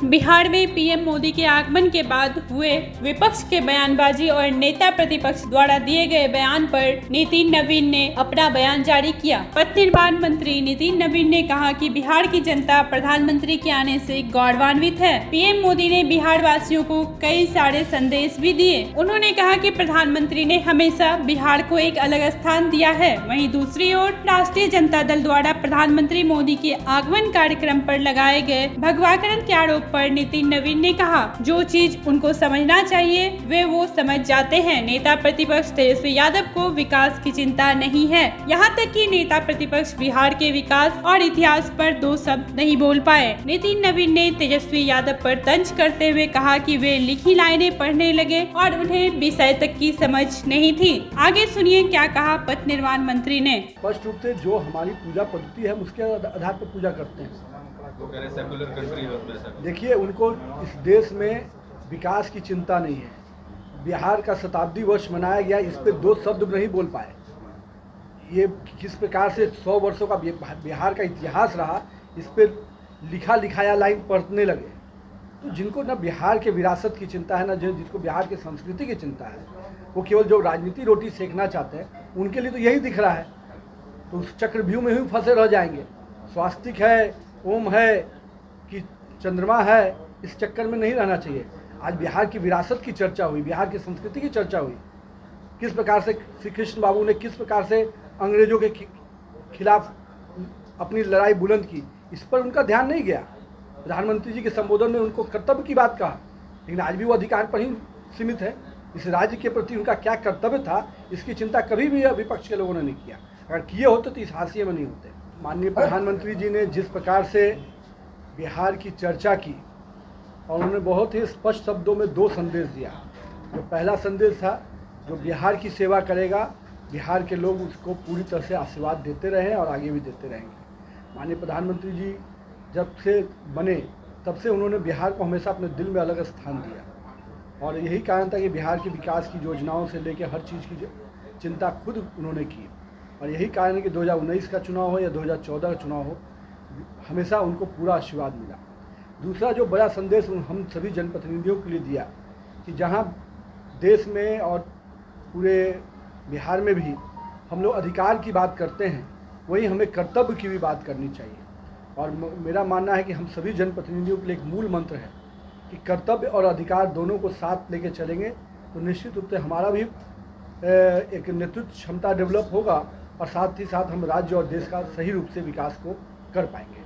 बिहार में पीएम मोदी के आगमन के बाद हुए विपक्ष के बयानबाजी और नेता प्रतिपक्ष द्वारा दिए गए बयान पर नितिन नवीन ने अपना बयान जारी किया। पथ निर्माण मंत्री नितिन नवीन ने कहा कि बिहार की जनता प्रधानमंत्री के आने से गौरवान्वित है। पीएम मोदी ने बिहार वासियों को कई सारे संदेश भी दिए। उन्होंने कहा कि प्रधानमंत्री ने हमेशा बिहार को एक अलग स्थान दिया है। वहीं दूसरी ओर राष्ट्रीय जनता दल द्वारा प्रधानमंत्री मोदी के आगमन कार्यक्रम पर लगाए गए भगवाकरण के आरोप पर नितिन नवीन ने कहा, जो चीज उनको समझना चाहिए वे वो समझ जाते हैं। नेता प्रतिपक्ष तेजस्वी यादव को विकास की चिंता नहीं है। यहाँ तक कि नेता प्रतिपक्ष बिहार के विकास और इतिहास पर दो शब्द नहीं बोल पाए। नितिन नवीन ने तेजस्वी यादव पर तंज करते हुए कहा कि वे लिखी लाइनें पढ़ने लगे और उन्हें विषय तक की समझ नहीं थी। आगे सुनिए क्या कहा पथ निर्माण मंत्री ने। स्पष्ट रूप से जो हमारी पूजा पद्धति है उसके आधार पर पूजा करते हैं। सेकुलर कंट्री है। देखिए, उनको इस देश में विकास की चिंता नहीं है। बिहार का शताब्दी वर्ष मनाया गया, इस पे दो शब्द नहीं बोल पाए। ये किस प्रकार से 100 वर्षों का बिहार का इतिहास रहा, इस पे लिखा लिखाया लाइन पढ़ने लगे। तो जिनको न बिहार के विरासत की चिंता है, न जिसको बिहार की संस्कृति की चिंता है, वो केवल जो राजनीति रोटी सेकना चाहते हैं, उनके लिए तो यही दिख रहा है। तो उस चक्रव्यूह में ही फंसे रह जाएंगे। स्वास्तिक है, ओम है कि चंद्रमा है, इस चक्कर में नहीं रहना चाहिए। आज बिहार की विरासत की चर्चा हुई, बिहार की संस्कृति की चर्चा हुई। किस प्रकार से श्री कृष्ण बाबू ने किस प्रकार से अंग्रेजों के खिलाफ अपनी लड़ाई बुलंद की, इस पर उनका ध्यान नहीं गया। प्रधानमंत्री जी के संबोधन में उनको कर्तव्य की बात कहा, लेकिन आज भी वो अधिकार पर ही सीमित है। इस राज्य के प्रति उनका क्या कर्तव्य था, इसकी चिंता कभी भी विपक्ष के लोगों ने नहीं किया। अगर किए होते तो इस हाशिए में नहीं होते। माननीय प्रधानमंत्री जी ने जिस प्रकार से बिहार की चर्चा की और उन्होंने बहुत ही स्पष्ट शब्दों में दो संदेश दिया। जो पहला संदेश था, जो बिहार की सेवा करेगा, बिहार के लोग उसको पूरी तरह से आशीर्वाद देते रहे और आगे भी देते रहेंगे। माननीय प्रधानमंत्री जी जब से बने तब से उन्होंने बिहार को हमेशा अपने दिल में अलग स्थान दिया और यही कारण था कि बिहार की विकास की योजनाओं से लेकर हर चीज़ की चिंता खुद उन्होंने की। और यही कारण है कि 2019 का चुनाव हो या 2014 का चुनाव हो, हमेशा उनको पूरा आशीर्वाद मिला। दूसरा जो बड़ा संदेश हम सभी जनप्रतिनिधियों के लिए दिया कि जहां देश में और पूरे बिहार में भी हम लोग अधिकार की बात करते हैं, वहीं हमें कर्तव्य की भी बात करनी चाहिए। और मेरा मानना है कि हम सभी जनप्रतिनिधियों के लिए एक मूल मंत्र है कि कर्तव्य और अधिकार दोनों को साथ लेके चलेंगे तो निश्चित रूप से हमारा भी एक नेतृत्व क्षमता डेवलप होगा और साथ ही साथ हम राज्य और देश का सही रूप से विकास को कर पाएंगे।